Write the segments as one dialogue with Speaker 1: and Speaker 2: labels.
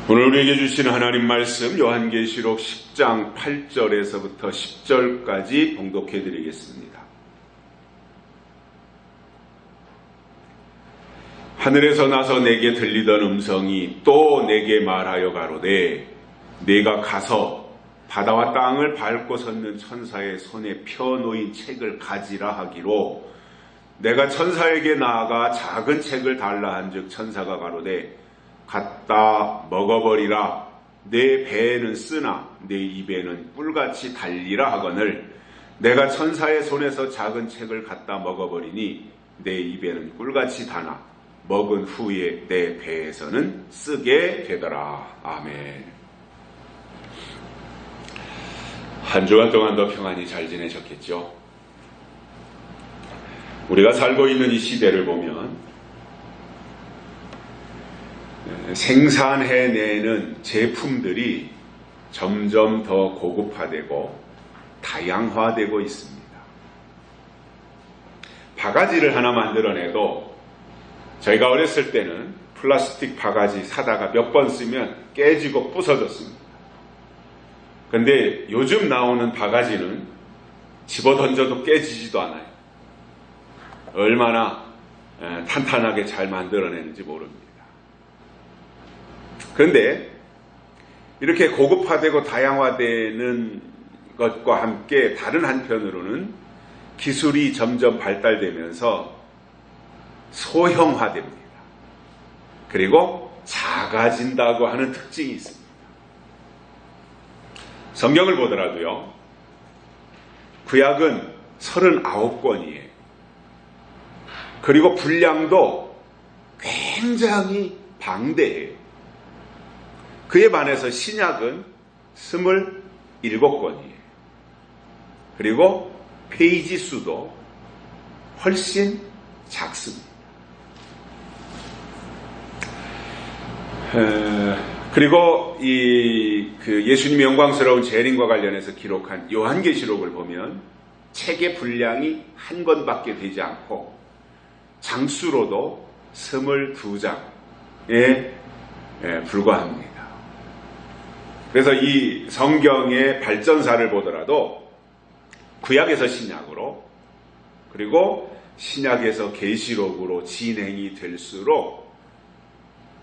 Speaker 1: 오늘 우리에게 주시는 하나님 말씀 요한계시록 10장 8절에서부터 10절까지 봉독해 드리겠습니다. 하늘에서 나서 내게 들리던 음성이 또 내게 말하여 가로되 내가 가서 바다와 땅을 밟고 섰는 천사의 손에 펴놓인 책을 가지라 하기로 내가 천사에게 나아가 작은 책을 달라 한즉 천사가 가로되 갖다 먹어버리라. 내 배에는 쓰나 내 입에는 꿀같이 달리라 하거늘 내가 천사의 손에서 작은 책을 갖다 먹어버리니 내 입에는 꿀같이 다나 먹은 후에 내 배에서는 쓰게 되더라. 아멘. 한 주간 동안도 평안히 잘 지내셨겠죠? 우리가 살고 있는 이 시대를 보면 생산해내는 제품들이 점점 더 고급화되고 다양화되고 있습니다. 바가지를 하나 만들어내도 저희가 어렸을 때는 플라스틱 바가지 사다가 몇 번 쓰면 깨지고 부서졌습니다. 그런데 요즘 나오는 바가지는 집어던져도 깨지지도 않아요. 얼마나 탄탄하게 잘 만들어내는지 모릅니다. 그런데 이렇게 고급화되고 다양화되는 것과 함께 다른 한편으로는 기술이 점점 발달되면서 소형화됩니다. 그리고 작아진다고 하는 특징이 있습니다. 성경을 보더라도요, 구약은 39권이에요. 그리고 분량도 굉장히 방대해요. 그에 반해서 신약은 27권이에요. 그리고 페이지 수도 훨씬 작습니다. 그리고 예수님의 영광스러운 재림과 관련해서 기록한 요한계시록을 보면 책의 분량이 한 권밖에 되지 않고 장수로도 22장에 불과합니다. 그래서 이 성경의 발전사를 보더라도 구약에서 신약으로 그리고 신약에서 계시록으로 진행이 될수록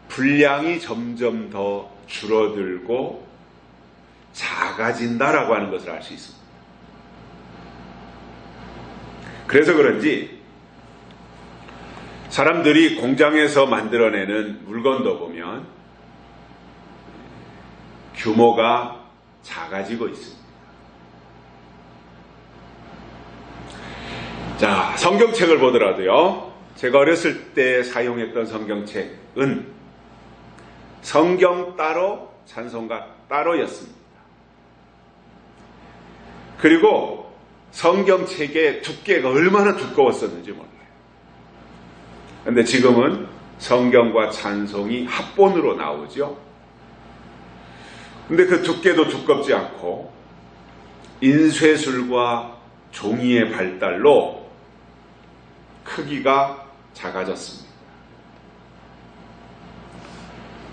Speaker 1: 분량이 점점 더 줄어들고 작아진다라고 하는 것을 알 수 있습니다. 그래서 그런지 사람들이 공장에서 만들어내는 물건도 보면 규모가 작아지고 있습니다. 자, 성경책을 보더라도요, 제가 어렸을 때 사용했던 성경책은 성경 따로 찬송가 따로였습니다. 그리고 성경책의 두께가 얼마나 두꺼웠었는지 몰라요. 그런데 지금은 성경과 찬송이 합본으로 나오죠. 근데 그 두께도 두껍지 않고 인쇄술과 종이의 발달로 크기가 작아졌습니다.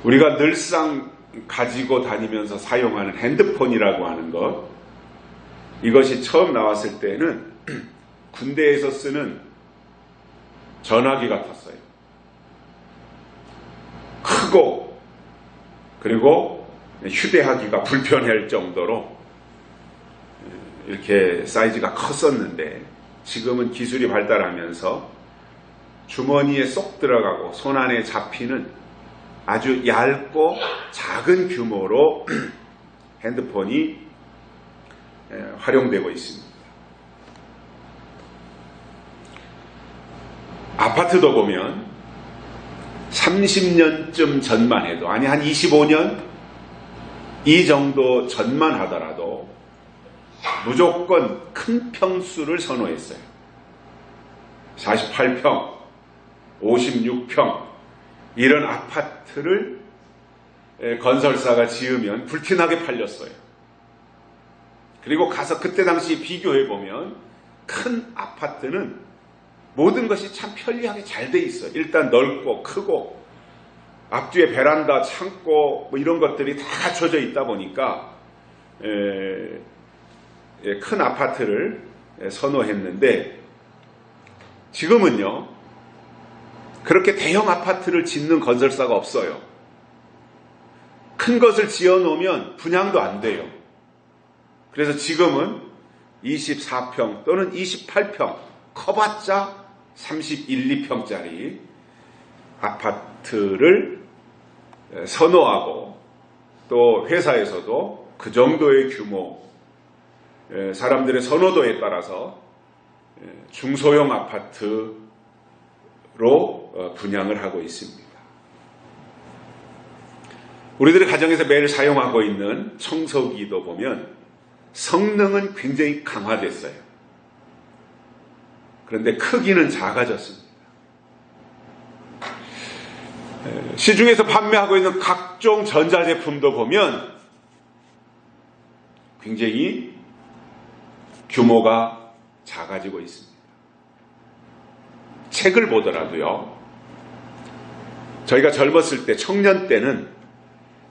Speaker 1: 우리가 늘상 가지고 다니면서 사용하는 핸드폰이라고 하는 것, 이것이 처음 나왔을 때는 군대에서 쓰는 전화기 같았어요. 크고 그리고 휴대하기가 불편할 정도로 이렇게 사이즈가 컸었는데 지금은 기술이 발달하면서 주머니에 쏙 들어가고 손 안에 잡히는 아주 얇고 작은 규모로 핸드폰이 활용되고 있습니다. 아파트도 보면 30년쯤 전만 해도, 아니 한 25년 이 정도 전만 하더라도 무조건 큰 평수를 선호했어요. 48평, 56평 이런 아파트를 건설사가 지으면 불티나게 팔렸어요. 그리고 가서 그때 당시 비교해보면 큰 아파트는 모든 것이 참 편리하게 잘 돼 있어요. 일단 넓고 크고 앞뒤에 베란다, 창고 뭐 이런 것들이 다 갖춰져 있다 보니까 큰 아파트를 선호했는데, 지금은요 그렇게 대형 아파트를 짓는 건설사가 없어요. 큰 것을 지어놓으면 분양도 안 돼요. 그래서 지금은 24평 또는 28평, 커봤자 31, 2평짜리 아파트를 선호하고, 또 회사에서도 그 정도의 규모, 사람들의 선호도에 따라서 중소형 아파트로 분양을 하고 있습니다. 우리들의 가정에서 매일 사용하고 있는 청소기도 보면 성능은 굉장히 강화됐어요. 그런데 크기는 작아졌습니다. 시중에서 판매하고 있는 각종 전자제품도 보면 굉장히 규모가 작아지고 있습니다. 책을 보더라도요, 저희가 젊었을 때, 청년 때는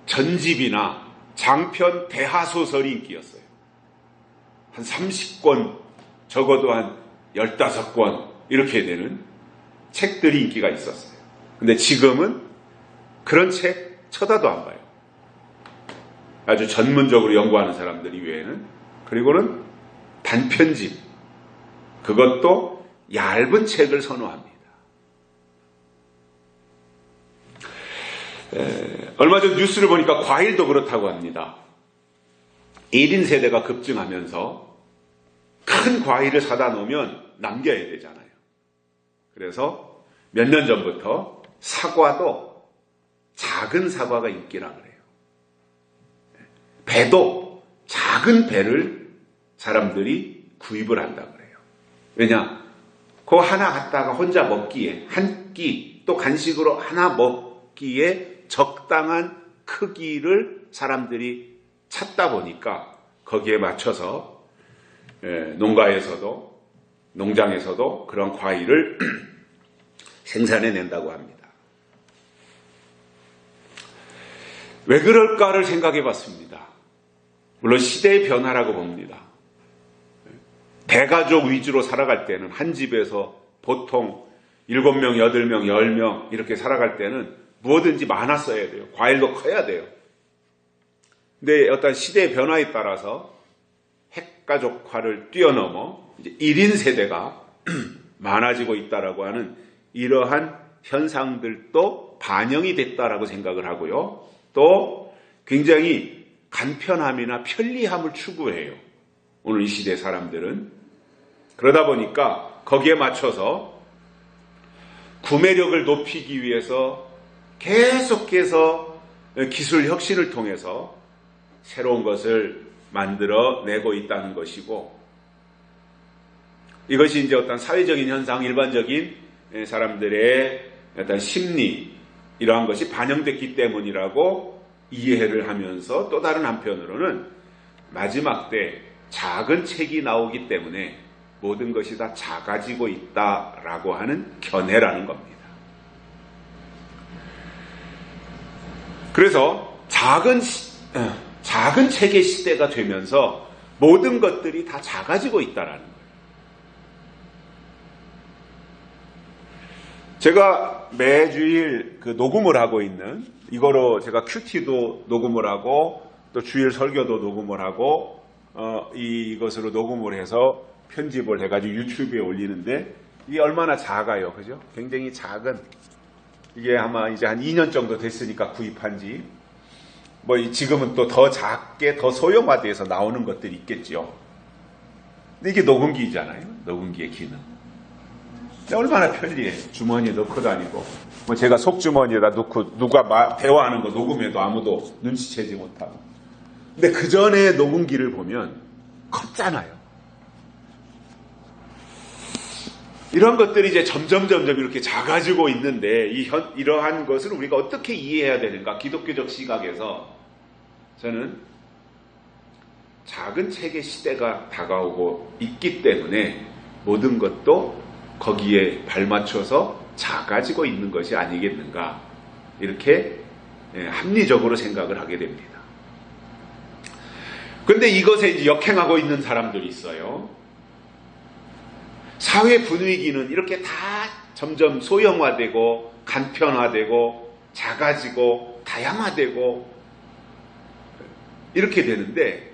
Speaker 1: 전집이나 장편 대하소설이 인기였어요. 한 30권, 적어도 한 15권 이렇게 되는 책들이 인기가 있었어요. 근데 지금은 그런 책 쳐다도 안 봐요. 아주 전문적으로 연구하는 사람들 이외에는. 그리고는 단편집, 그것도 얇은 책을 선호합니다. 얼마 전 뉴스를 보니까 과일도 그렇다고 합니다. 1인 세대가 급증하면서 큰 과일을 사다 놓으면 남겨야 되잖아요. 그래서 몇 년 전부터 사과도 작은 사과가 인기라 그래요. 배도 작은 배를 사람들이 구입을 한다 그래요. 왜냐? 그거 하나 갖다가 혼자 먹기에, 한 끼, 또 간식으로 하나 먹기에 적당한 크기를 사람들이 찾다 보니까 거기에 맞춰서 농가에서도, 농장에서도 그런 과일을 생산해낸다고 합니다. 왜 그럴까를 생각해 봤습니다. 물론 시대의 변화라고 봅니다. 대가족 위주로 살아갈 때는, 한 집에서 보통 7명, 8명, 10명 이렇게 살아갈 때는 무엇든지 많았어야 돼요. 과일도 커야 돼요. 근데 어떤 시대의 변화에 따라서 핵가족화를 뛰어넘어 이제 1인 세대가 많아지고 있다라고 하는 이러한 현상들도 반영이 됐다라고 생각을 하고요. 또 굉장히 간편함이나 편리함을 추구해요. 오늘 이 시대 사람들은. 그러다 보니까 거기에 맞춰서 구매력을 높이기 위해서 계속해서 기술 혁신을 통해서 새로운 것을 만들어내고 있다는 것이고, 이것이 이제 어떤 사회적인 현상, 일반적인 사람들의 어떤 심리, 이러한 것이 반영됐기 때문이라고 이해를 하면서, 또 다른 한편으로는 마지막 때 작은 책이 나오기 때문에 모든 것이 다 작아지고 있다라고 하는 견해라는 겁니다. 그래서 작은 책의 시대가 되면서 모든 것들이 다 작아지고 있다라는 거예요. 제가 매주일 그 녹음을 하고 있는, 이거로 제가 큐티도 녹음을 하고 또 주일 설교도 녹음을 하고 이것으로 녹음을 해서 편집을 해가지고 유튜브에 올리는데, 이게 얼마나 작아요, 그죠? 굉장히 작은, 이게 아마 이제 한 2년 정도 됐으니까 구입한 지, 뭐 지금은 또 더 작게 더 소형화돼서 나오는 것들이 있겠죠. 근데 이게 녹음기잖아요. 녹음기의 기능. 얼마나 편리해. 주머니에 넣고 다니고, 뭐 제가 속주머니에다 넣고 누가 대화하는 거 녹음해도 아무도 눈치채지 못하고. 근데 그 전에 녹음기를 보면 컸잖아요. 이런 것들이 이제 점점 이렇게 작아지고 있는데, 이러한 것을 우리가 어떻게 이해해야 되는가? 기독교적 시각에서 저는 작은 책의 시대가 다가오고 있기 때문에 모든 것도 거기에 발맞춰서 작아지고 있는 것이 아니겠는가? 이렇게 합리적으로 생각을 하게 됩니다. 그런데 이것에 이제 역행하고 있는 사람들이 있어요. 사회 분위기는 이렇게 다 점점 소형화되고 간편화되고 작아지고 다양화되고 이렇게 되는데,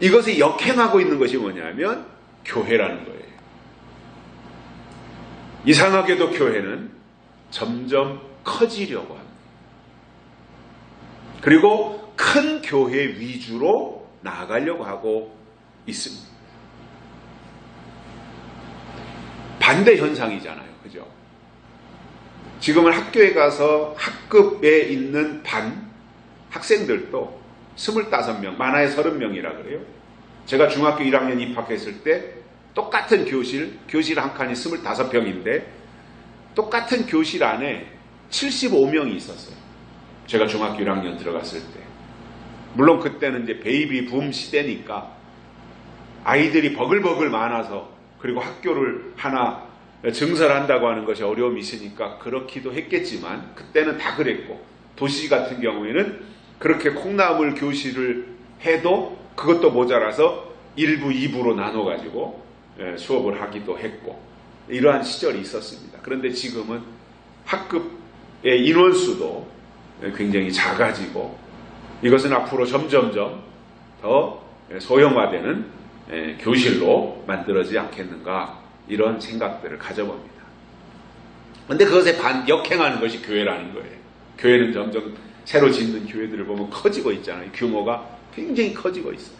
Speaker 1: 이것에 역행하고 있는 것이 뭐냐면 교회라는 거예요. 이상하게도 교회는 점점 커지려고 합니다. 그리고 큰 교회 위주로 나아가려고 하고 있습니다. 반대 현상이잖아요. 그죠? 지금은 학교에 가서 학급에 있는 반 학생들도 25명, 많아야 30명이라 그래요. 제가 중학교 1학년 입학했을 때 똑같은 교실 한 칸이 25평인데 똑같은 교실 안에 75명이 있었어요. 제가 중학교 1학년 들어갔을 때. 물론 그때는 이제 베이비 붐 시대니까 아이들이 버글버글 많아서, 그리고 학교를 하나 증설한다고 하는 것이 어려움이 있으니까 그렇기도 했겠지만, 그때는 다 그랬고, 도시 같은 경우에는 그렇게 콩나물 교실을 해도 그것도 모자라서 1부, 2부로 나눠가지고 수업을 하기도 했고, 이러한 시절이 있었습니다. 그런데 지금은 학급의 인원수도 굉장히 작아지고, 이것은 앞으로 점점점 더 소형화되는 교실로 만들어지지 않겠는가, 이런 생각들을 가져봅니다. 그런데 그것에 역행하는 것이 교회라는 거예요. 교회는 점점 새로 짓는 교회들을 보면 커지고 있잖아요. 규모가 굉장히 커지고 있어요.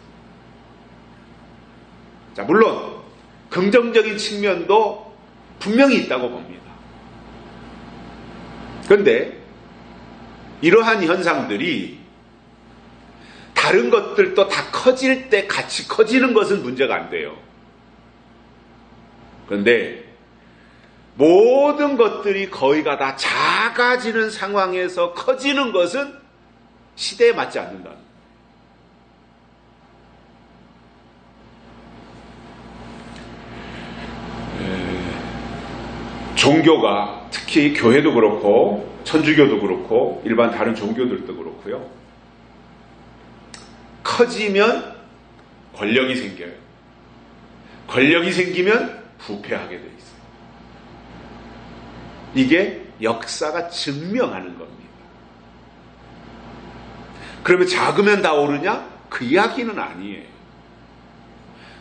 Speaker 1: 자, 물론 긍정적인 측면도 분명히 있다고 봅니다. 그런데 이러한 현상들이 다른 것들도 다 커질 때 같이 커지는 것은 문제가 안 돼요. 그런데 모든 것들이 거의가 다 작아지는 상황에서 커지는 것은 시대에 맞지 않는다. 종교가, 특히 교회도 그렇고 천주교도 그렇고 일반 다른 종교들도 그렇고요, 커지면 권력이 생겨요. 권력이 생기면 부패하게 돼 있어요. 이게 역사가 증명하는 겁니다. 그러면 작으면 다 오르냐? 그 이야기는 아니에요.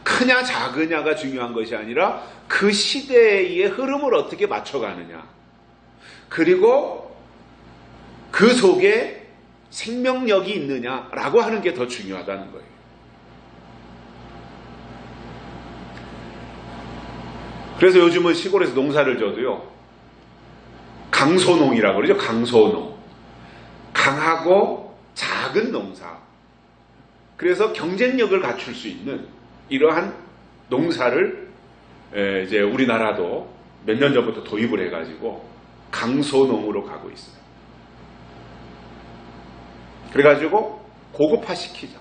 Speaker 1: 크냐 작으냐가 중요한 것이 아니라 그 시대의 흐름을 어떻게 맞춰가느냐, 그리고 그 속에 생명력이 있느냐라고 하는 게 더 중요하다는 거예요. 그래서 요즘은 시골에서 농사를 져도요, 강소농이라고 그러죠. 강소농. 강하고 작은 농사. 그래서 경쟁력을 갖출 수 있는 이러한 농사를 이제 우리나라도 몇 년 전부터 도입을 해가지고 강소농으로 가고 있어요. 그래가지고 고급화시키자.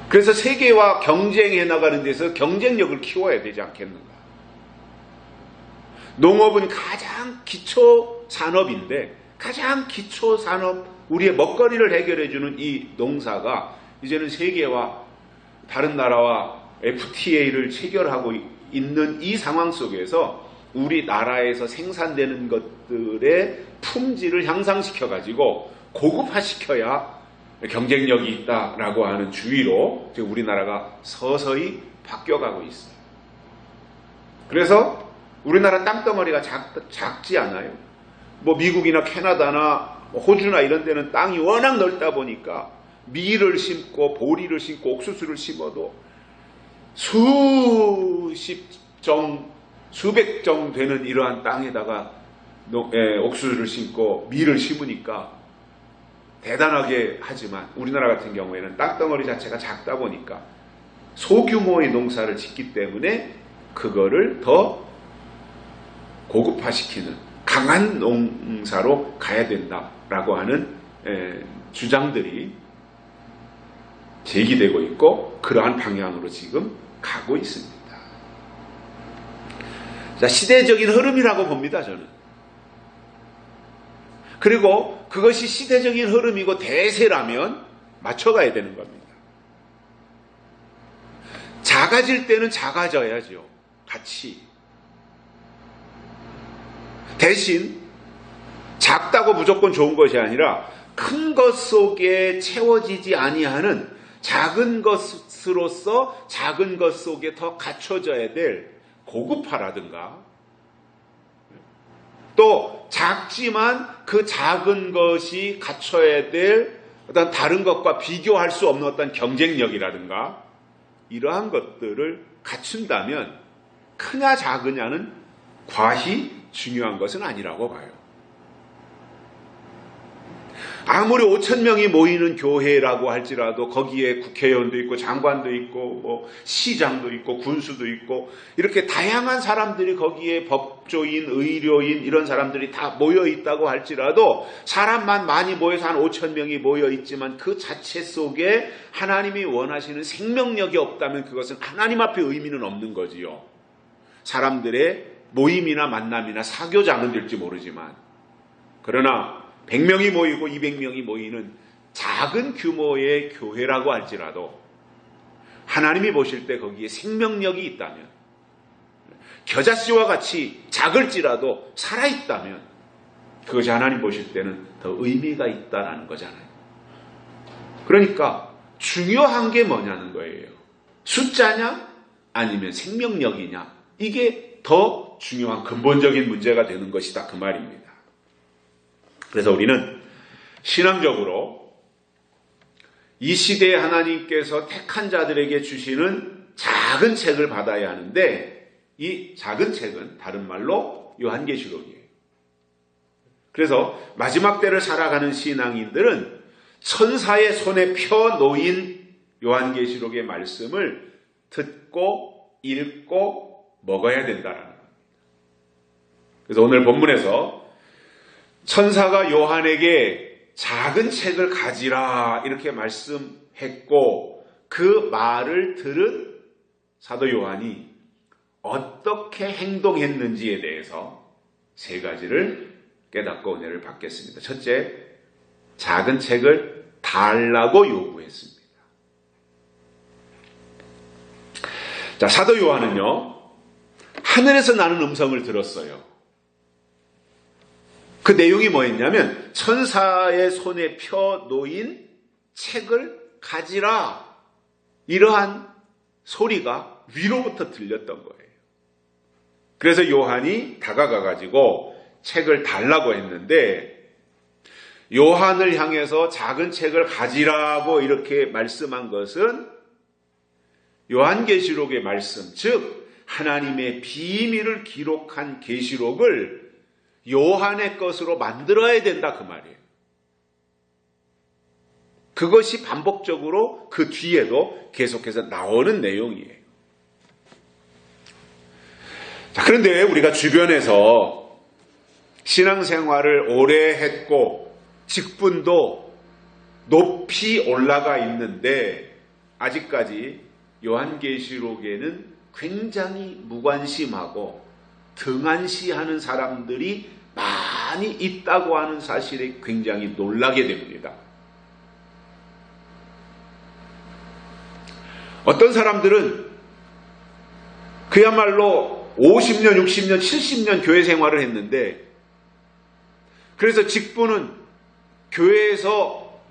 Speaker 1: 그래서 세계와 경쟁해 나가는 데서 경쟁력을 키워야 되지 않겠는가. 농업은 가장 기초 산업인데, 가장 기초 산업, 우리의 먹거리를 해결해주는 이 농사가 이제는 세계와 다른 나라와 FTA를 체결하고 있는 이 상황 속에서 우리나라에서 생산되는 것들의 품질을 향상시켜가지고 고급화시켜야 경쟁력이 있다라고 하는 주의로 지금 우리나라가 서서히 바뀌어가고 있어요. 그래서 우리나라 땅덩어리가 작지 않아요. 뭐 미국이나 캐나다나 호주나 이런 데는 땅이 워낙 넓다 보니까 밀을 심고 보리를 심고 옥수수를 심어도 수백 정 되는 이러한 땅에다가 옥수수를 심고 밀을 심으니까 대단하게 하지만, 우리나라 같은 경우에는 땅덩어리 자체가 작다 보니까 소규모의 농사를 짓기 때문에 그거를 더 고급화시키는 강한 농사로 가야 된다라고 하는 주장들이 제기되고 있고, 그러한 방향으로 지금 가고 있습니다. 자, 시대적인 흐름이라고 봅니다, 저는. 그리고 그것이 시대적인 흐름이고 대세라면 맞춰가야 되는 겁니다. 작아질 때는 작아져야죠. 같이. 대신 작다고 무조건 좋은 것이 아니라 큰 것 속에 채워지지 아니하는 작은 것으로서 작은 것 속에 더 갖춰져야 될 고급화라든가, 또 작지만 그 작은 것이 갖춰야 될 어떤 다른 것과 비교할 수 없는 어떤 경쟁력이라든가, 이러한 것들을 갖춘다면 크냐 작으냐는 과히 중요한 것은 아니라고 봐요. 아무리 5,000명이 모이는 교회라고 할지라도 거기에 국회의원도 있고 장관도 있고 뭐 시장도 있고 군수도 있고 이렇게 다양한 사람들이 거기에 법조인, 의료인 이런 사람들이 다 모여 있다고 할지라도 사람만 많이 모여서 한 5,000명이 모여 있지만 그 자체 속에 하나님이 원하시는 생명력이 없다면 그것은 하나님 앞에 의미는 없는 거지요. 사람들의 모임이나 만남이나 사교장은 될지 모르지만, 그러나 100명이 모이고 200명이 모이는 작은 규모의 교회라고 할지라도 하나님이 보실 때 거기에 생명력이 있다면, 겨자씨와 같이 작을지라도 살아있다면 그것이 하나님 보실 때는 더 의미가 있다라는 거잖아요. 그러니까 중요한 게 뭐냐는 거예요. 숫자냐 아니면 생명력이냐, 이게 더 중요한 근본적인 문제가 되는 것이다, 그 말입니다. 그래서 우리는 신앙적으로 이 시대에 하나님께서 택한 자들에게 주시는 작은 책을 받아야 하는데, 이 작은 책은 다른 말로 요한계시록이에요. 그래서 마지막 때를 살아가는 신앙인들은 천사의 손에 펴 놓인 요한계시록의 말씀을 듣고 읽고 먹어야 된다는 겁니다. 그래서 오늘 본문에서 천사가 요한에게 작은 책을 가지라 이렇게 말씀했고, 그 말을 들은 사도 요한이 어떻게 행동했는지에 대해서 세 가지를 깨닫고 은혜를 받겠습니다. 첫째, 작은 책을 달라고 요구했습니다. 자, 사도 요한은요, 하늘에서 나는 음성을 들었어요. 그 내용이 뭐였냐면 천사의 손에 펴 놓인 책을 가지라, 이러한 소리가 위로부터 들렸던 거예요. 그래서 요한이 다가가 가지고 책을 달라고 했는데, 요한을 향해서 작은 책을 가지라고 이렇게 말씀한 것은 요한계시록의 말씀, 즉 하나님의 비밀을 기록한 계시록을 요한의 것으로 만들어야 된다, 그 말이에요. 그것이 반복적으로 그 뒤에도 계속해서 나오는 내용이에요. 자, 그런데 우리가 주변에서 신앙생활을 오래 했고 직분도 높이 올라가 있는데 아직까지 요한계시록에는 굉장히 무관심하고 등한시하는 사람들이 많이 있다고 하는 사실에 굉장히 놀라게 됩니다. 어떤 사람들은 그야말로 50년, 60년, 70년 교회 생활을 했는데, 그래서 직분은 교회에서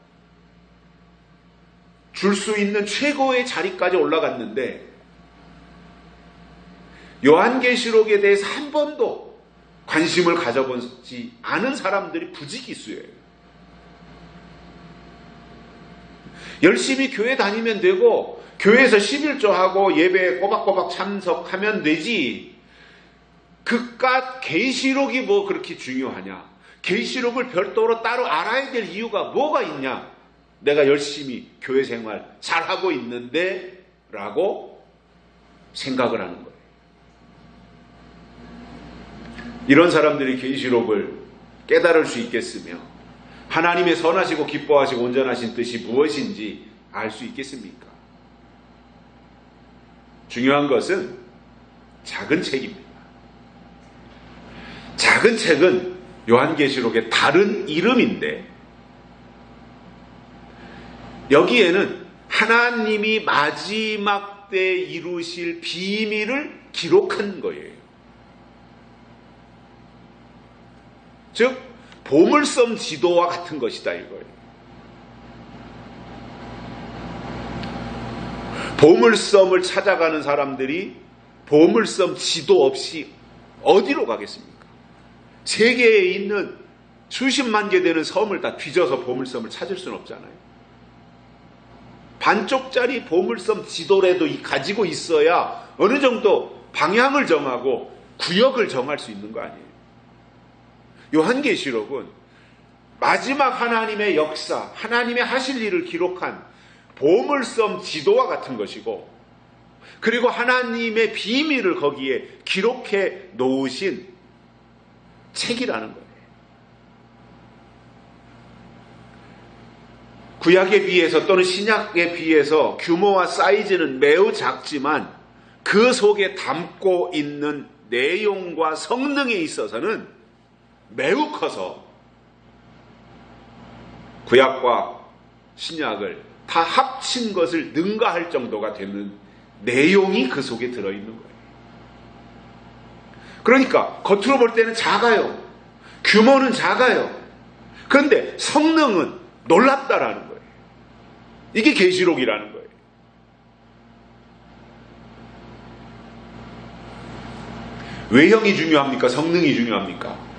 Speaker 1: 줄 수 있는 최고의 자리까지 올라갔는데 요한계시록에 대해서 한 번도 관심을 가져보지 않은 사람들이 부지기수예요. 열심히 교회 다니면 되고 교회에서 11조하고 예배에 꼬박꼬박 참석하면 되지, 그깟 계시록이 뭐 그렇게 중요하냐, 계시록을 별도로 따로 알아야 될 이유가 뭐가 있냐, 내가 열심히 교회 생활 잘하고 있는데 라고 생각을 하는 거예요. 이런 사람들이 계시록을 깨달을 수 있겠으며 하나님의 선하시고 기뻐하시고 온전하신 뜻이 무엇인지 알 수 있겠습니까? 중요한 것은 작은 책입니다. 작은 책은 요한계시록의 다른 이름인데, 여기에는 하나님이 마지막 때 이루실 비밀을 기록한 거예요. 즉 보물섬 지도와 같은 것이다 이거예요. 보물섬을 찾아가는 사람들이 보물섬 지도 없이 어디로 가겠습니까? 세계에 있는 수십만 개 되는 섬을 다 뒤져서 보물섬을 찾을 수는 없잖아요. 반쪽짜리 보물섬 지도라도 가지고 있어야 어느 정도 방향을 정하고 구역을 정할 수 있는 거 아니에요. 요한계시록은 마지막 하나님의 역사, 하나님의 하실 일을 기록한 보물섬 지도와 같은 것이고, 그리고 하나님의 비밀을 거기에 기록해 놓으신 책이라는 거예요. 구약에 비해서 또는 신약에 비해서 규모와 사이즈는 매우 작지만 그 속에 담고 있는 내용과 성능에 있어서는 매우 커서 구약과 신약을 다 합친 것을 능가할 정도가 되는 내용이 그 속에 들어있는 거예요. 그러니까 겉으로 볼 때는 작아요. 규모는 작아요. 그런데 성능은 놀랍다라는 거예요. 이게 계시록이라는 거예요. 외형이 중요합니까? 성능이 중요합니까?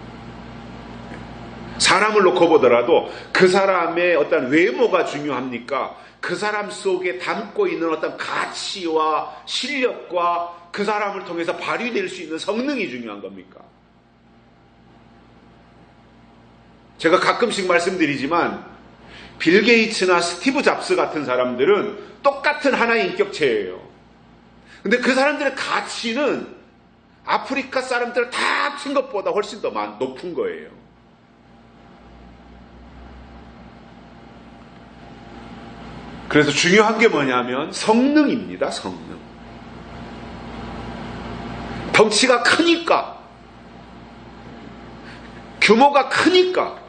Speaker 1: 사람을 놓고 보더라도 그 사람의 어떤 외모가 중요합니까? 그 사람 속에 담고 있는 어떤 가치와 실력과 그 사람을 통해서 발휘될 수 있는 성능이 중요한 겁니까? 제가 가끔씩 말씀드리지만 빌 게이츠나 스티브 잡스 같은 사람들은 똑같은 하나의 인격체예요. 근데 그 사람들의 가치는 아프리카 사람들 다 합친 것보다 훨씬 더 높은 거예요. 그래서 중요한 게 뭐냐면 성능입니다. 성능. 덩치가 크니까, 규모가 크니까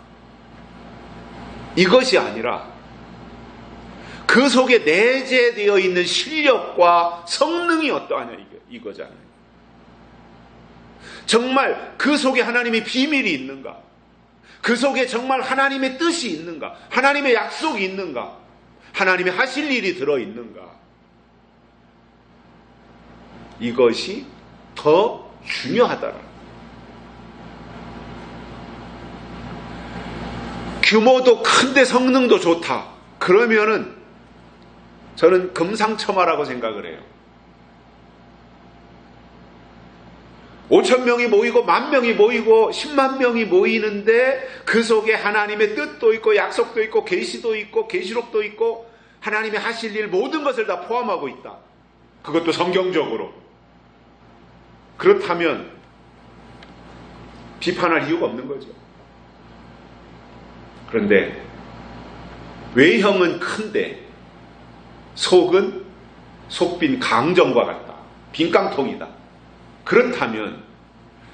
Speaker 1: 이것이 아니라 그 속에 내재되어 있는 실력과 성능이 어떠하냐 이거잖아요. 정말 그 속에 하나님의 비밀이 있는가? 그 속에 정말 하나님의 뜻이 있는가? 하나님의 약속이 있는가? 하나님의 하실 일이 들어있는가? 이것이 더 중요하더라. 규모도 큰데 성능도 좋다. 그러면은 저는 금상첨화라고 생각을 해요. 5,000명이 모이고 10,000명이 모이고 10만 명이 모이는데 그 속에 하나님의 뜻도 있고 약속도 있고 계시도 있고 계시록도 있고 하나님의 하실 일 모든 것을 다 포함하고 있다. 그것도 성경적으로. 그렇다면 비판할 이유가 없는 거죠. 그런데 외형은 큰데 속은 속빈 강정과 같다. 빈 깡통이다. 그렇다면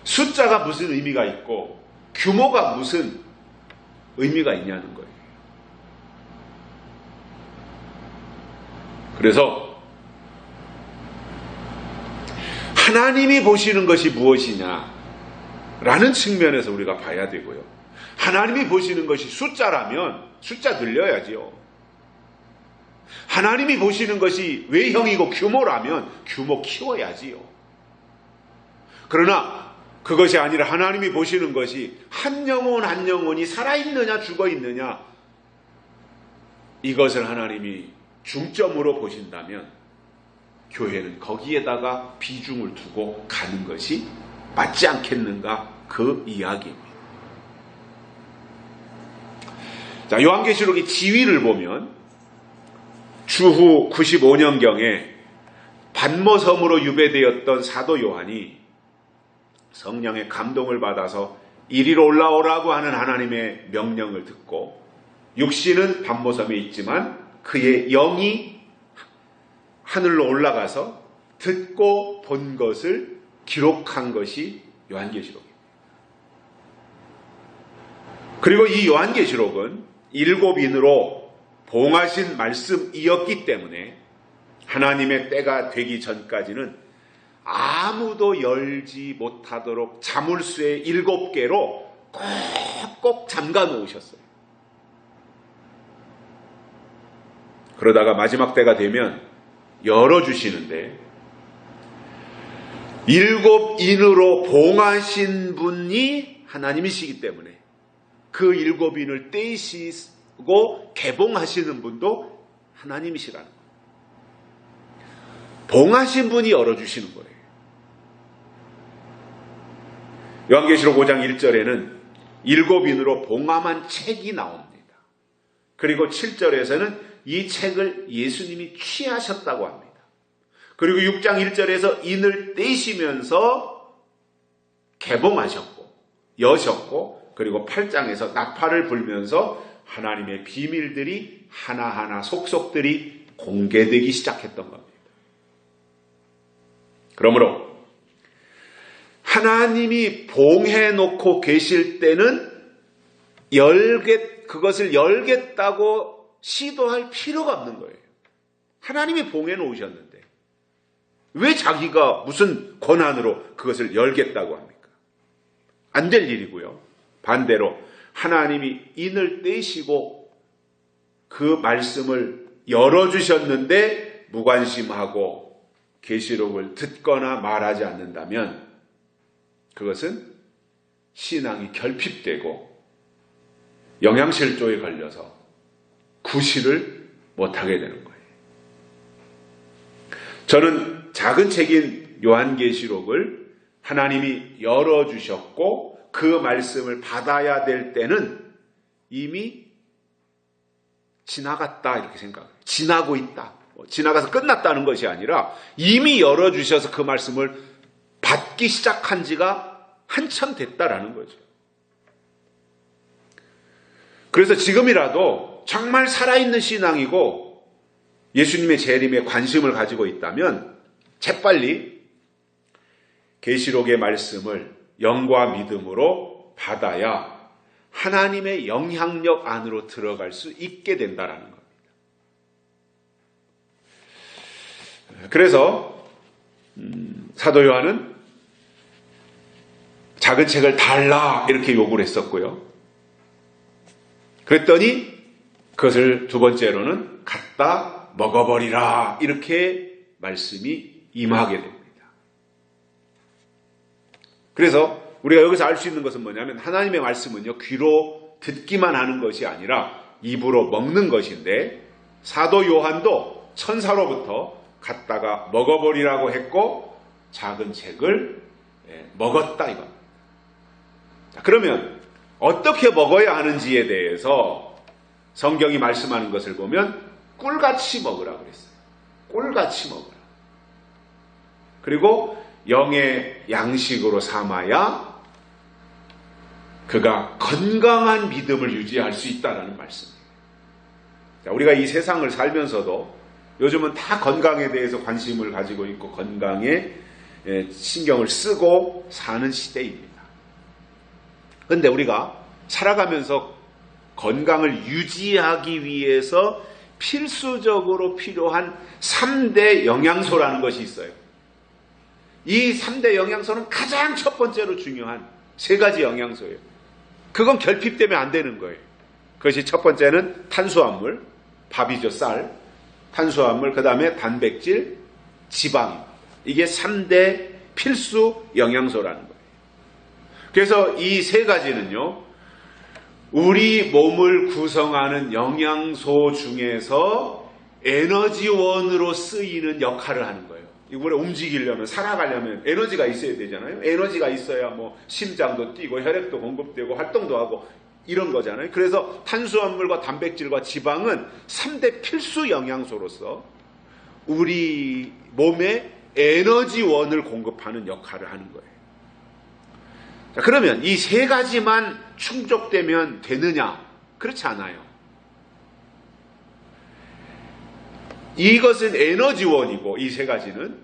Speaker 1: 숫자가 무슨 의미가 있고 규모가 무슨 의미가 있냐는 거예요. 그래서 하나님이 보시는 것이 무엇이냐 라는 측면에서 우리가 봐야 되고요. 하나님이 보시는 것이 숫자라면 숫자 늘려야지요. 하나님이 보시는 것이 외형이고 규모라면 규모 키워야지요. 그러나 그것이 아니라 하나님이 보시는 것이 한 영혼 한 영혼이 살아있느냐 죽어있느냐, 이것을 하나님이 중점으로 보신다면 교회는 거기에다가 비중을 두고 가는 것이 맞지 않겠는가, 그 이야기입니다. 자, 요한계시록의 지위를 보면 주후 95년경에 반모섬으로 유배되었던 사도 요한이 성령의 감동을 받아서 이리로 올라오라고 하는 하나님의 명령을 듣고, 육신은 반모섬에 있지만 그의 영이 하늘로 올라가서 듣고 본 것을 기록한 것이 요한계시록입니다. 그리고 이 요한계시록은 7인으로 봉하신 말씀이었기 때문에 하나님의 때가 되기 전까지는 아무도 열지 못하도록 자물쇠 7개로 꼭꼭 잠가 놓으셨어요. 그러다가 마지막 때가 되면 열어주시는데 7인으로 봉하신 분이 하나님이시기 때문에 그 7인을 떼시고 개봉하시는 분도 하나님이시라는 거예요. 봉하신 분이 열어주시는 거예요. 요한계시록 5장 1절에는 7인으로 봉함한 책이 나옵니다. 그리고 7절에서는 이 책을 예수님이 취하셨다고 합니다. 그리고 6장 1절에서 인을 떼시면서 개봉하셨고 여셨고, 그리고 8장에서 나팔을 불면서 하나님의 비밀들이 하나하나 속속들이 공개되기 시작했던 겁니다. 그러므로 하나님이 봉해놓고 계실 때는 그것을 열겠다고 시도할 필요가 없는 거예요. 하나님이 봉해놓으셨는데 왜 자기가 무슨 권한으로 그것을 열겠다고 합니까? 안 될 일이고요. 반대로 하나님이 인을 떼시고 그 말씀을 열어주셨는데 무관심하고 계시록을 듣거나 말하지 않는다면 그것은 신앙이 결핍되고 영양실조에 걸려서 구실을 못하게 되는 거예요. 저는 작은 책인 요한계시록을 하나님이 열어주셨고 그 말씀을 받아야 될 때는 이미 지나갔다 이렇게 생각해요. 지나고 있다. 지나가서 끝났다는 것이 아니라 이미 열어주셔서 그 말씀을 받기 시작한 지가 한참 됐다라는 거죠. 그래서 지금이라도 정말 살아있는 신앙이고 예수님의 재림에 관심을 가지고 있다면 재빨리 계시록의 말씀을 영과 믿음으로 받아야 하나님의 영향력 안으로 들어갈 수 있게 된다라는 겁니다. 그래서 사도 요한은 작은 책을 달라 이렇게 요구를 했었고요. 그랬더니 그것을 두 번째로는 갖다 먹어버리라 이렇게 말씀이 임하게 됩니다. 그래서 우리가 여기서 알 수 있는 것은 뭐냐면 하나님의 말씀은요, 귀로 듣기만 하는 것이 아니라 입으로 먹는 것인데 사도 요한도 천사로부터 갖다가 먹어버리라고 했고 작은 책을 먹었다 이겁니다. 그러면 어떻게 먹어야 하는지에 대해서 성경이 말씀하는 것을 보면 꿀같이 먹으라 그랬어요. 꿀같이 먹으라. 그리고 영의 양식으로 삼아야 그가 건강한 믿음을 유지할 수 있다는 말씀이에요. 우리가 이 세상을 살면서도 요즘은 다 건강에 대해서 관심을 가지고 있고 건강에 신경을 쓰고 사는 시대입니다. 그런데 우리가 살아가면서 건강을 유지하기 위해서 필수적으로 필요한 3대 영양소라는 것이 있어요. 이 3대 영양소는 가장 첫 번째로 중요한 3가지 영양소예요. 그건 결핍되면 안 되는 거예요. 그것이 첫 번째는 탄수화물, 밥이죠, 쌀. 탄수화물, 그 다음에 단백질, 지방입니다. 이게 3대 필수 영양소라는 거예요. 그래서 이 3가지는요, 우리 몸을 구성하는 영양소 중에서 에너지원으로 쓰이는 역할을 하는 거예요. 이번에 움직이려면, 살아가려면 에너지가 있어야 되잖아요. 에너지가 있어야 뭐 심장도 뛰고 혈액도 공급되고 활동도 하고 이런 거잖아요. 그래서 탄수화물과 단백질과 지방은 3대 필수 영양소로서 우리 몸에 에너지원을 공급하는 역할을 하는 거예요. 자, 그러면 이 3가지만 충족되면 되느냐? 그렇지 않아요. 이것은 에너지원이고 이 3가지는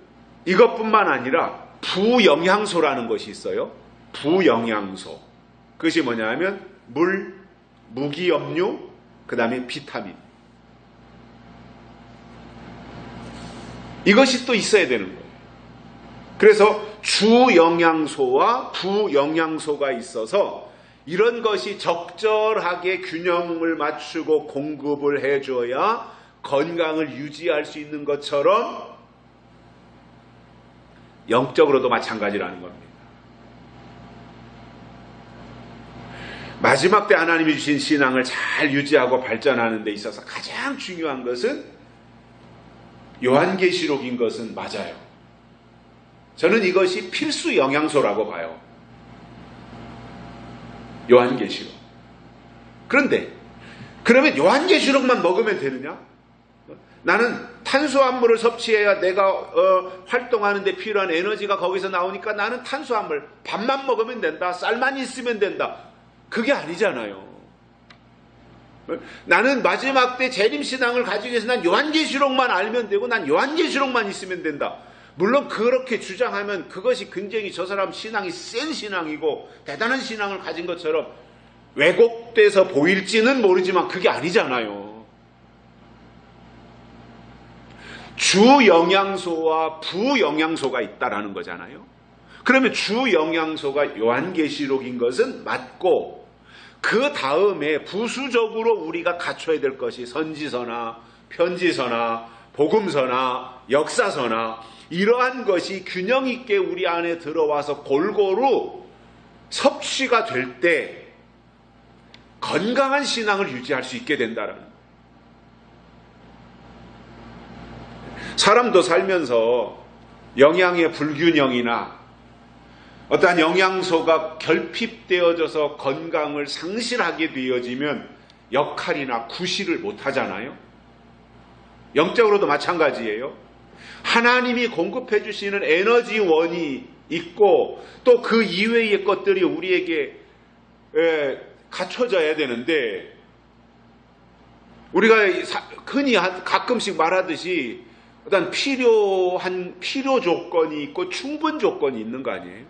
Speaker 1: 이것뿐만 아니라 부영양소라는 것이 있어요. 부영양소. 그것이 뭐냐면 물, 무기염류, 그 다음에 비타민. 이것이 또 있어야 되는 거예요. 그래서 주영양소와 부영양소가 있어서 이런 것이 적절하게 균형을 맞추고 공급을 해줘야 건강을 유지할 수 있는 것처럼 영적으로도 마찬가지라는 겁니다. 마지막 때 하나님이 주신 신앙을 잘 유지하고 발전하는 데 있어서 가장 중요한 것은 요한계시록인 것은 맞아요. 저는 이것이 필수 영양소라고 봐요. 요한계시록. 그런데 그러면 요한계시록만 먹으면 되느냐? 나는 탄수화물을 섭취해야 내가 활동하는 데 필요한 에너지가 거기서 나오니까 나는 탄수화물 밥만 먹으면 된다. 쌀만 있으면 된다. 그게 아니잖아요. 나는 마지막 때 재림신앙을 가지기 위해서 난 요한계시록만 알면 되고 난 요한계시록만 있으면 된다. 물론 그렇게 주장하면 그것이 굉장히 저 사람 신앙이 센 신앙이고 대단한 신앙을 가진 것처럼 왜곡돼서 보일지는 모르지만 그게 아니잖아요. 주영양소와 부영양소가 있다라는 거잖아요. 그러면 주영양소가 요한계시록인 것은 맞고 그 다음에 부수적으로 우리가 갖춰야 될 것이 선지서나 편지서나 복음서나 역사서나 이러한 것이 균형 있게 우리 안에 들어와서 골고루 섭취가 될 때 건강한 신앙을 유지할 수 있게 된다는 거예요. 사람도 살면서 영양의 불균형이나 어떠한 영양소가 결핍되어져서 건강을 상실하게 되어지면 역할이나 구실을 못하잖아요. 영적으로도 마찬가지예요. 하나님이 공급해 주시는 에너지원이 있고 또 그 이외의 것들이 우리에게 갖춰져야 되는데 우리가 흔히 가끔씩 말하듯이 어떤 필요한 필요 조건이 있고 충분 조건이 있는 거 아니에요?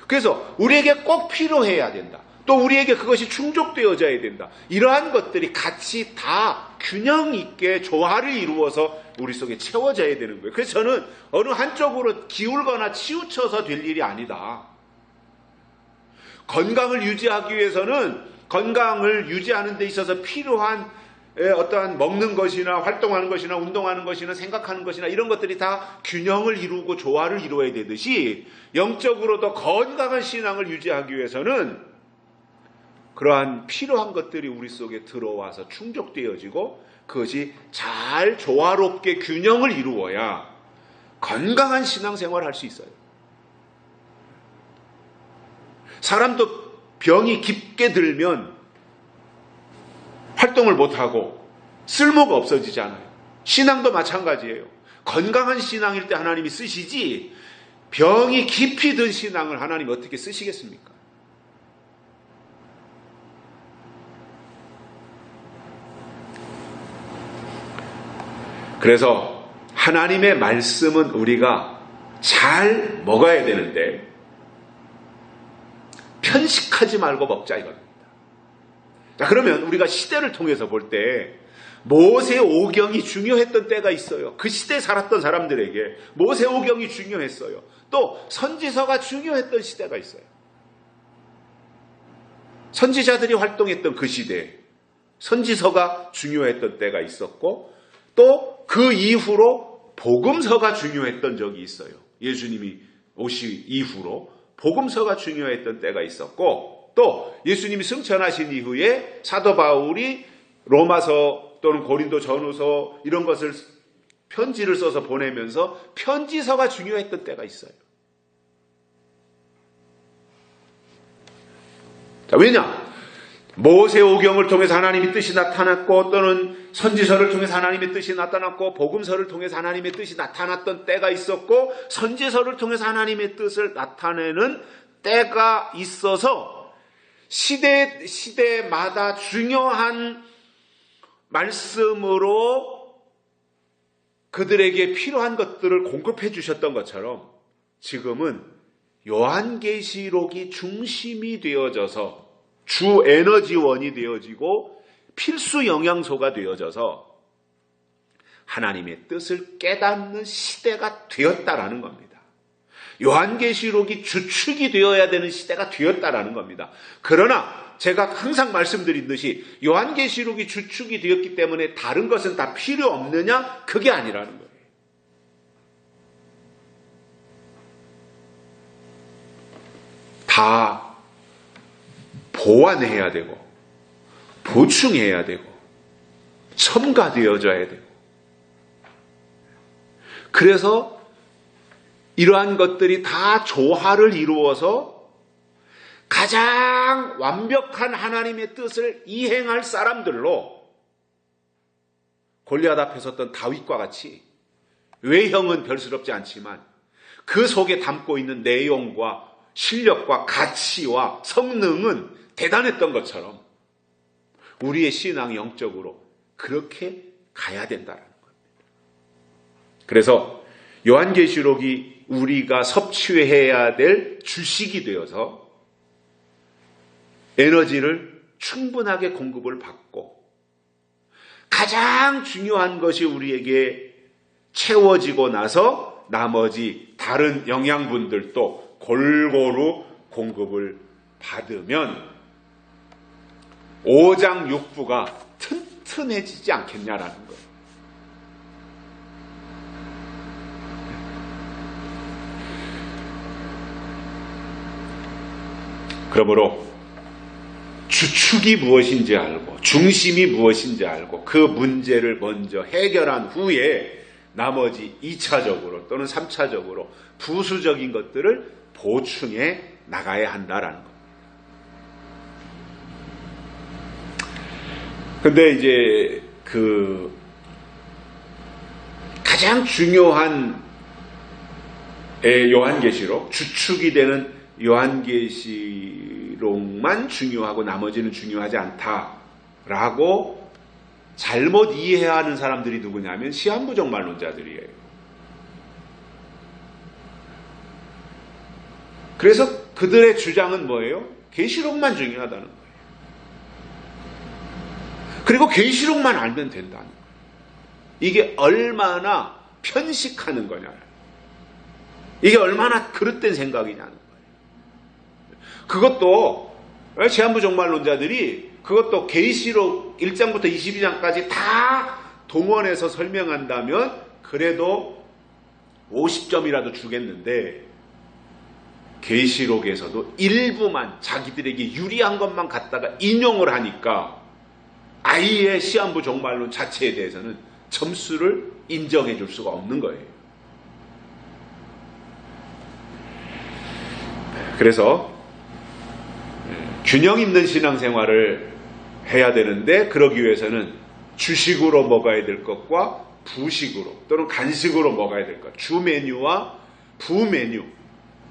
Speaker 1: 그래서 우리에게 꼭 필요해야 된다. 또 우리에게 그것이 충족되어져야 된다. 이러한 것들이 같이 다 균형 있게 조화를 이루어서 우리 속에 채워져야 되는 거예요. 그래서 저는 어느 한쪽으로 기울거나 치우쳐서 될 일이 아니다. 건강을 유지하기 위해서는 건강을 유지하는 데 있어서 필요한 어떠한 먹는 것이나 활동하는 것이나 운동하는 것이나 생각하는 것이나 이런 것들이 다 균형을 이루고 조화를 이루어야 되듯이 영적으로도 건강한 신앙을 유지하기 위해서는 그러한 필요한 것들이 우리 속에 들어와서 충족되어지고 그것이 잘 조화롭게 균형을 이루어야 건강한 신앙생활을 할 수 있어요. 사람도 병이 깊게 들면 활동을 못하고 쓸모가 없어지잖아요. 신앙도 마찬가지예요. 건강한 신앙일 때 하나님이 쓰시지 병이 깊이 든 신앙을 하나님 어떻게 쓰시겠습니까? 그래서 하나님의 말씀은 우리가 잘 먹어야 되는데 편식하지 말고 먹자 이겁니다. 자, 그러면 우리가 시대를 통해서 볼 때 모세오경이 중요했던 때가 있어요. 그 시대에 살았던 사람들에게 모세오경이 중요했어요. 또 선지서가 중요했던 시대가 있어요. 선지자들이 활동했던 그 시대에 선지서가 중요했던 때가 있었고 또 그 이후로 복음서가 중요했던 적이 있어요. 예수님이 오시 이후로 복음서가 중요했던 때가 있었고 또 예수님이 승천하신 이후에 사도 바울이 로마서 또는 고린도 전후서 이런 것을 편지를 써서 보내면서 편지서가 중요했던 때가 있어요. 자, 왜냐? 모세오경을 통해서 하나님의 뜻이 나타났고 또는 선지서를 통해서 하나님의 뜻이 나타났고 복음서를 통해서 하나님의 뜻이 나타났던 때가 있었고 선지서를 통해서 하나님의 뜻을 나타내는 때가 있어서 시대마다 중요한 말씀으로 그들에게 필요한 것들을 공급해 주셨던 것처럼 지금은 요한계시록이 중심이 되어져서 주 에너지원이 되어지고 필수 영양소가 되어져서 하나님의 뜻을 깨닫는 시대가 되었다라는 겁니다. 요한계시록이 주축이 되어야 되는 시대가 되었다라는 겁니다. 그러나 제가 항상 말씀드린 듯이 요한계시록이 주축이 되었기 때문에 다른 것은 다 필요 없느냐? 그게 아니라는 거예요. 다 보완해야 되고 보충해야 되고 첨가되어져야 되고, 그래서 이러한 것들이 다 조화를 이루어서 가장 완벽한 하나님의 뜻을 이행할 사람들로 골리앗 앞에 섰던 다윗과 같이 외형은 별스럽지 않지만 그 속에 담고 있는 내용과 실력과 가치와 성능은 대단했던 것처럼 우리의 신앙 영적으로 그렇게 가야 된다는 겁니다. 그래서 요한계시록이 우리가 섭취해야 될 주식이 되어서 에너지를 충분하게 공급을 받고 가장 중요한 것이 우리에게 채워지고 나서 나머지 다른 영양분들도 골고루 공급을 받으면 오장육부가 튼튼해지지 않겠냐라는 거예요. 그러므로 주축이 무엇인지 알고 중심이 무엇인지 알고 그 문제를 먼저 해결한 후에 나머지 2차적으로 또는 3차적으로 부수적인 것들을 보충해 나가야 한다라는 겁니다. 근데 이제 그 가장 중요한 요한계시록, 주축이 되는 요한계시록만 중요하고 나머지는 중요하지 않다라고 잘못 이해하는 사람들이 누구냐면 시한부정말론자들이에요. 그래서 그들의 주장은 뭐예요? 계시록만 중요하다는 거예요. 그리고 계시록만 알면 된다는 거예요. 이게 얼마나 편식하는 거냐, 이게 얼마나 그릇된 생각이냐는 거예요. 그것도 시한부정말론자들이 그것도 계시록 1장부터 22장까지 다 동원해서 설명한다면 그래도 50점이라도 주겠는데, 계시록에서도 일부만 자기들에게 유리한 것만 갖다가 인용을 하니까 아예 시한부정말론 자체에 대해서는 점수를 인정해 줄 수가 없는 거예요. 그래서 균형 있는 신앙생활을 해야 되는데, 그러기 위해서는 주식으로 먹어야 될 것과 부식으로 또는 간식으로 먹어야 될 것, 주 메뉴와 부 메뉴,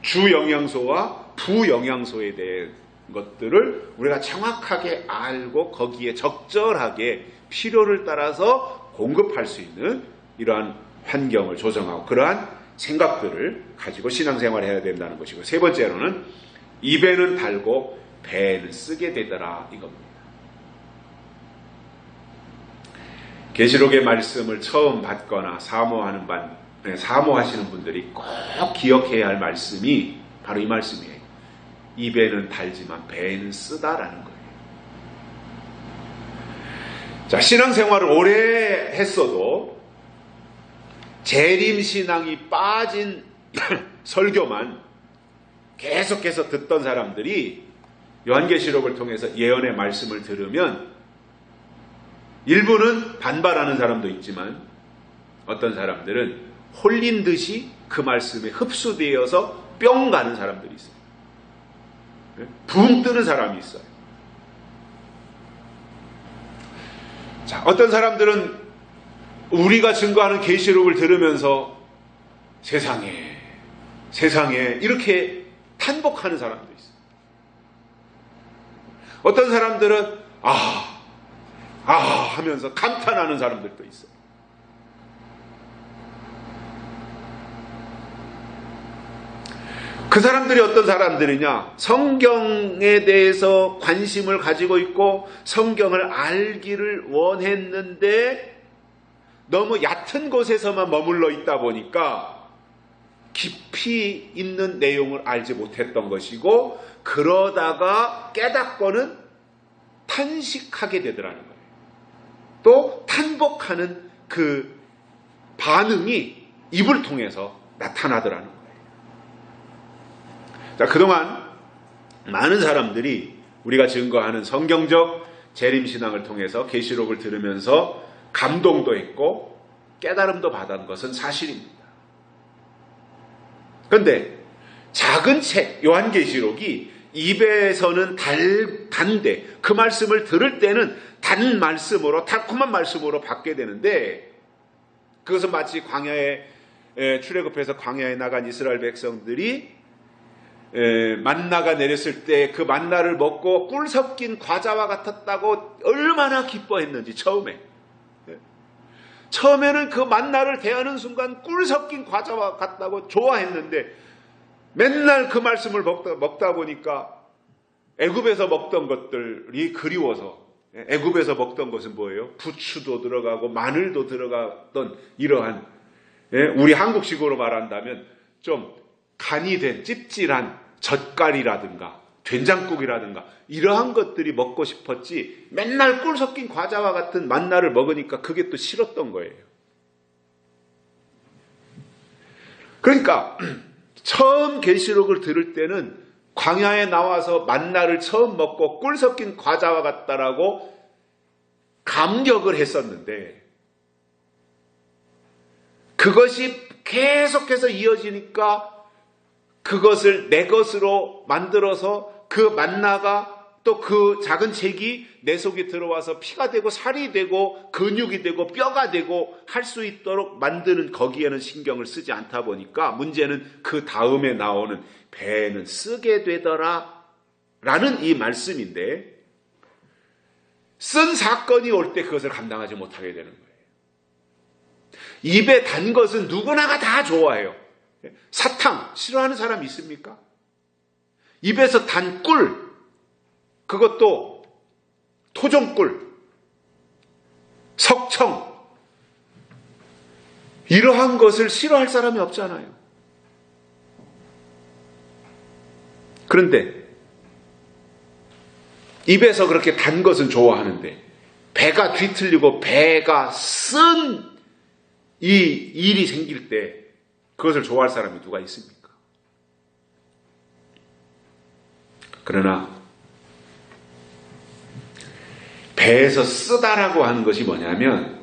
Speaker 1: 주 영양소와 부 영양소에 대한 것들을 우리가 정확하게 알고 거기에 적절하게 필요를 따라서 공급할 수 있는 이러한 환경을 조성하고 그러한 생각들을 가지고 신앙생활을 해야 된다는 것이고, 세 번째로는 입에는 달고 배에는 쓰게 되더라 이겁니다. 계시록의 말씀을 처음 받거나 사모하시는 분들이 꼭 기억해야 할 말씀이 바로 이 말씀이에요. 입에는 달지만 배에는 쓰다라는 거예요. 자, 신앙생활을 오래 했어도 재림신앙이 빠진 설교만 계속해서 듣던 사람들이 요한계시록을 통해서 예언의 말씀을 들으면 일부는 반발하는 사람도 있지만 어떤 사람들은 홀린 듯이 그 말씀에 흡수되어서 뿅 가는 사람들이 있어요. 붕 뜨는 사람이 있어요. 자, 어떤 사람들은 우리가 증거하는 계시록을 들으면서 세상에 이렇게 탄복하는 사람도 있어요. 어떤 사람들은 하면서 감탄하는 사람들도 있어요. 그 사람들이 어떤 사람들이냐? 성경에 대해서 관심을 가지고 있고 성경을 알기를 원했는데 너무 얕은 곳에서만 머물러 있다 보니까 깊이 있는 내용을 알지 못했던 것이고, 그러다가 깨닫고는 탄식하게 되더라는 거예요. 또 탄복하는 그 반응이 입을 통해서 나타나더라는 거예요. 자, 그동안 많은 사람들이 우리가 증거하는 성경적 재림신앙을 통해서 계시록을 들으면서 감동도 했고 깨달음도 받은 것은 사실입니다. 그런데 작은 책 요한계시록이 입에서는 단데 그 말씀을 들을 때는 단 말씀으로, 달콤한 말씀으로 받게 되는데, 그것은 마치 광야에 출애굽해서 광야에 나간 이스라엘 백성들이 만나가 내렸을 때 그 만나를 먹고 꿀 섞인 과자와 같았다고 얼마나 기뻐했는지. 처음에는 그 만나를 대하는 순간 꿀 섞인 과자와 같다고 좋아했는데, 맨날 그 말씀을 먹다 보니까 애굽에서 먹던 것들이 그리워서, 애굽에서 먹던 것은 뭐예요? 부추도 들어가고 마늘도 들어가던 이러한, 우리 한국식으로 말한다면 좀 간이 된 찝찝한 젓갈이라든가 된장국이라든가 이러한 것들이 먹고 싶었지, 맨날 꿀 섞인 과자와 같은 만나를 먹으니까 그게 또 싫었던 거예요. 그러니까 처음 계시록을 들을 때는 광야에 나와서 만나를 처음 먹고 꿀 섞인 과자와 같다라고 감격을 했었는데, 그것이 계속해서 이어지니까 그것을 내 것으로 만들어서 그 만나가, 또 그 작은 책이 내 속에 들어와서 피가 되고 살이 되고 근육이 되고 뼈가 되고 할 수 있도록 만드는, 거기에는 신경을 쓰지 않다 보니까 문제는 그 다음에 나오는 배는 쓰게 되더라 라는 이 말씀인데, 쓴 사건이 올 때 그것을 감당하지 못하게 되는 거예요. 입에 단 것은 누구나가 다 좋아해요. 사탕 싫어하는 사람 있습니까? 입에서 단 꿀, 그것도 토종꿀, 석청, 이러한 것을 싫어할 사람이 없잖아요. 그런데 입에서 그렇게 단 것은 좋아하는데 배가 뒤틀리고 배가 쓴 이 일이 생길 때 그것을 좋아할 사람이 누가 있습니까? 그러나 배에서 쓰다라고 하는 것이 뭐냐면,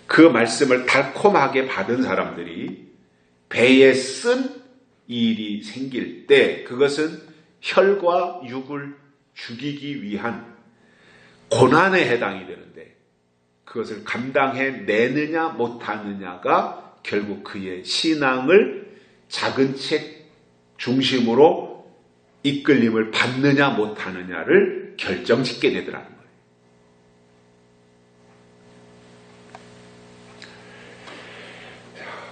Speaker 1: 그 말씀을 달콤하게 받은 사람들이 배에 쓴 일이 생길 때 그것은 혈과 육을 죽이기 위한 고난에 해당이 되는데, 그것을 감당해내느냐 못하느냐가 결국 그의 신앙을 작은 책 중심으로 이끌림을 받느냐 못하느냐를 결정짓게 되더라는 거예요.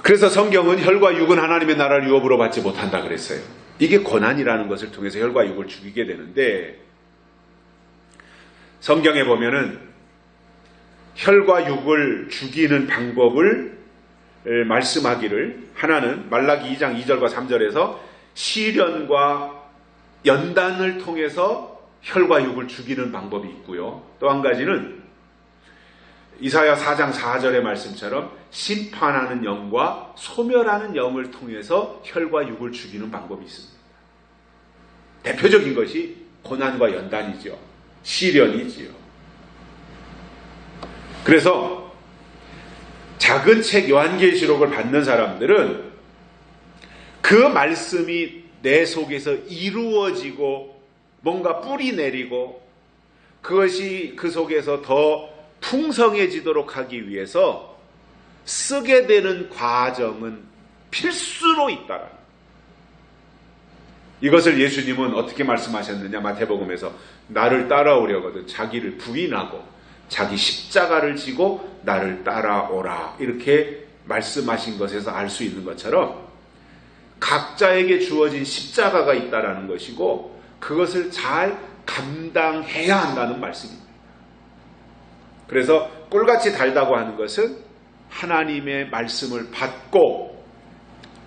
Speaker 1: 그래서 성경은 혈과 육은 하나님의 나라를 유업으로 받지 못한다 그랬어요. 이게 고난이라는 것을 통해서 혈과 육을 죽이게 되는데, 성경에 보면은 혈과 육을 죽이는 방법을 말씀하기를, 하나는 말라기 2장 2절과 3절에서 시련과 연단을 통해서 혈과 육을 죽이는 방법이 있고요. 또 한 가지는 이사야 4장 4절의 말씀처럼 심판하는 영과 소멸하는 영을 통해서 혈과 육을 죽이는 방법이 있습니다. 대표적인 것이 고난과 연단이죠. 시련이지요. 그래서 작은 책 요한계시록을 받는 사람들은 그 말씀이 내 속에서 이루어지고 뭔가 뿌리 내리고 그것이 그 속에서 더 풍성해지도록 하기 위해서 쓰게 되는 과정은 필수로 있다라는 거예요. 이것을 예수님은 어떻게 말씀하셨느냐, 마태복음에서 나를 따라오려거든 자기를 부인하고 자기 십자가를 지고 나를 따라오라, 이렇게 말씀하신 것에서 알 수 있는 것처럼 각자에게 주어진 십자가가 있다라는 것이고 그것을 잘 감당해야 한다는 말씀입니다. 그래서 꿀같이 달다고 하는 것은 하나님의 말씀을 받고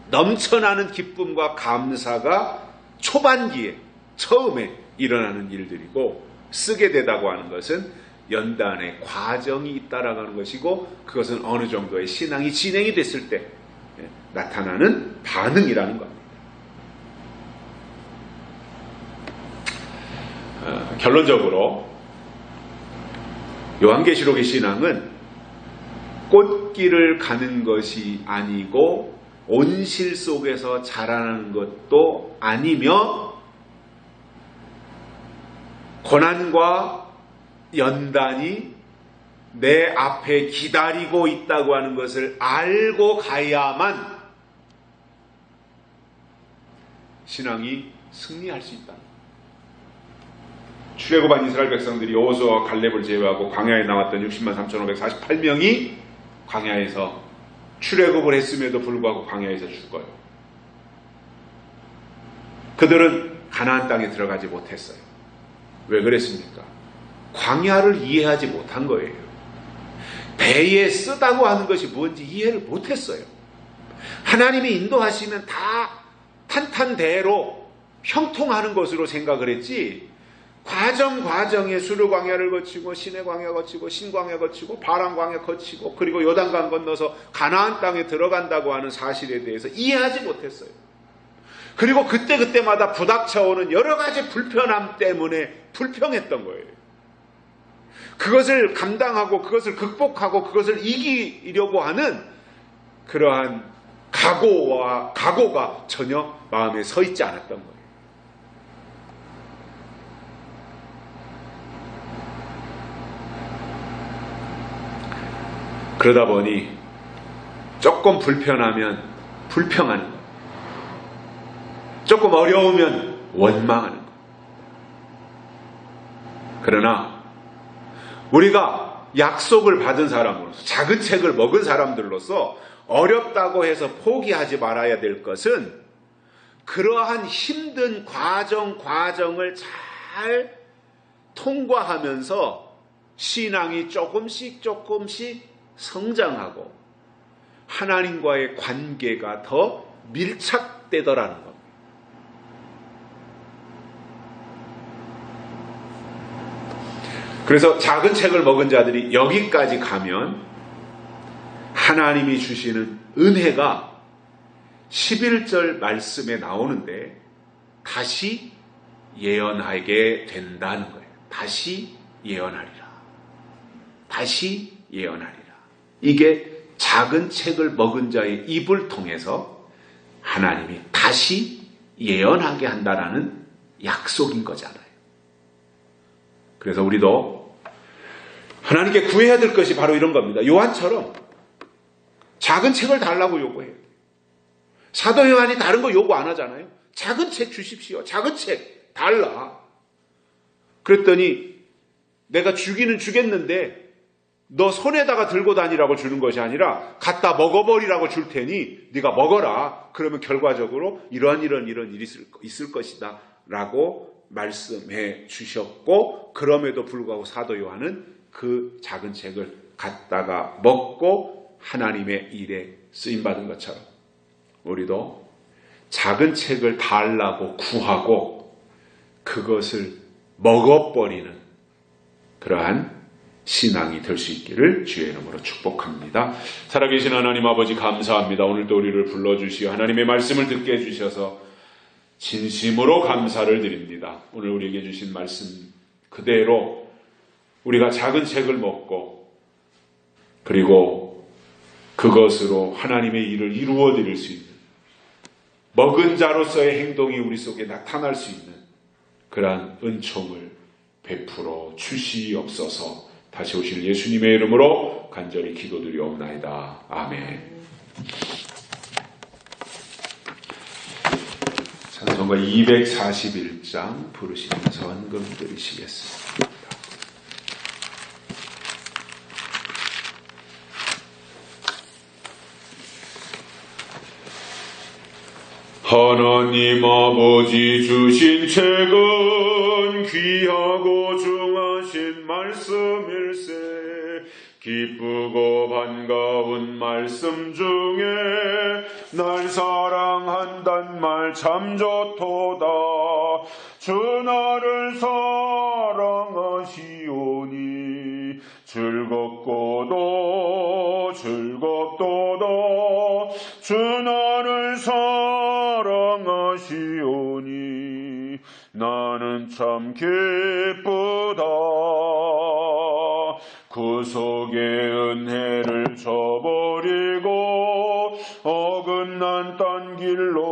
Speaker 1: 넘쳐나는 기쁨과 감사가 초반기에 처음에 일어나는 일들이고 쓰게 되다고 하는 것은 연단의 과정이 있다라고 하는 것이고 그것은 어느 정도의 신앙이 진행이 됐을 때 나타나는 반응이라는 겁니다. 결론적으로 요한계시록의 신앙은 꽃길을 가는 것이 아니고 온실 속에서 자라나는 것도 아니며 고난과 연단이 내 앞에 기다리고 있다고 하는 것을 알고 가야만 신앙이 승리할 수 있다. 출애굽한 이스라엘 백성들이 여호수아와 갈렙을 제외하고 광야에 나왔던 60만 3,548명이 광야에서 출애굽을 했음에도 불구하고 광야에서 죽어요. 그들은 가나안 땅에 들어가지 못했어요. 왜 그랬습니까? 광야를 이해하지 못한 거예요. 배에 쓰다고 하는 것이 뭔지 이해를 못했어요. 하나님이 인도하시면 다 탄탄대로 형통하는 것으로 생각을 했지 과정에 수르광야를 거치고 시내광야 거치고 신광야 거치고 바람광야 거치고 그리고 요단강 건너서 가나안 땅에 들어간다고 하는 사실에 대해서 이해하지 못했어요. 그리고 그때마다 부닥쳐오는 여러 가지 불편함 때문에 불평했던 거예요. 그것을 감당하고 그것을 극복하고 그것을 이기려고 하는 그러한 각오가 전혀 마음에 서 있지 않았던 거예요. 그러다 보니 조금 불편하면 불평하는 거예요. 조금 어려우면 원망하는 거예요. 그러나 우리가 약속을 받은 사람으로서 작은 책을 먹은 사람들로서 어렵다고 해서 포기하지 말아야 될 것은 그러한 힘든 과정을 잘 통과하면서 신앙이 조금씩 성장하고 하나님과의 관계가 더 밀착되더라는 겁니다. 그래서 작은 책을 먹은 자들이 여기까지 가면 하나님이 주시는 은혜가 11절 말씀에 나오는데 다시 예언하게 된다는 거예요. 다시 예언하리라. 다시 예언하리라. 이게 작은 책을 먹은 자의 입을 통해서 하나님이 다시 예언하게 한다라는 약속인 거잖아요. 그래서 우리도 하나님께 구해야 될 것이 바로 이런 겁니다. 요한처럼 작은 책을 달라고 요구해요. 사도 요한이 다른 거 요구 안 하잖아요. 작은 책 주십시오. 작은 책 달라. 그랬더니 내가 주기는 주겠는데 너 손에다가 들고 다니라고 주는 것이 아니라 갖다 먹어버리라고 줄 테니 네가 먹어라. 그러면 결과적으로 이런 일이 있을 것이다 라고 말씀해 주셨고 그럼에도 불구하고 사도 요한은 그 작은 책을 갖다가 먹고 하나님의 일에 쓰임받은 것처럼 우리도 작은 책을 달라고 구하고 그것을 먹어버리는 그러한 신앙이 될 수 있기를 주의 이름으로 축복합니다. 살아계신 하나님 아버지 감사합니다. 오늘도 우리를 불러주시어 하나님의 말씀을 듣게 해주셔서 진심으로 감사를 드립니다. 오늘 우리에게 주신 말씀 그대로 우리가 작은 책을 먹고 그리고 그것으로 하나님의 일을 이루어 드릴 수 있는 먹은 자로서의 행동이 우리 속에 나타날 수 있는 그러한 은총을 베풀어 주시옵소서. 다시 오실 예수님의 이름으로 간절히 기도드리옵나이다. 아멘. 찬송가 241장 부르시면서 헌금 드리시겠습니다. 하나님 아버지 주신 책은 귀하고 중하신 말씀일세. 기쁘고 반가운 말씀 중에 날 사랑한단 말 참 좋도다. 주 나를 사랑하시오니 즐겁도다. 주 나를 사랑하시오니 나는 참 기쁘다. 구속의 은혜를 저버리고 어긋난 딴 길로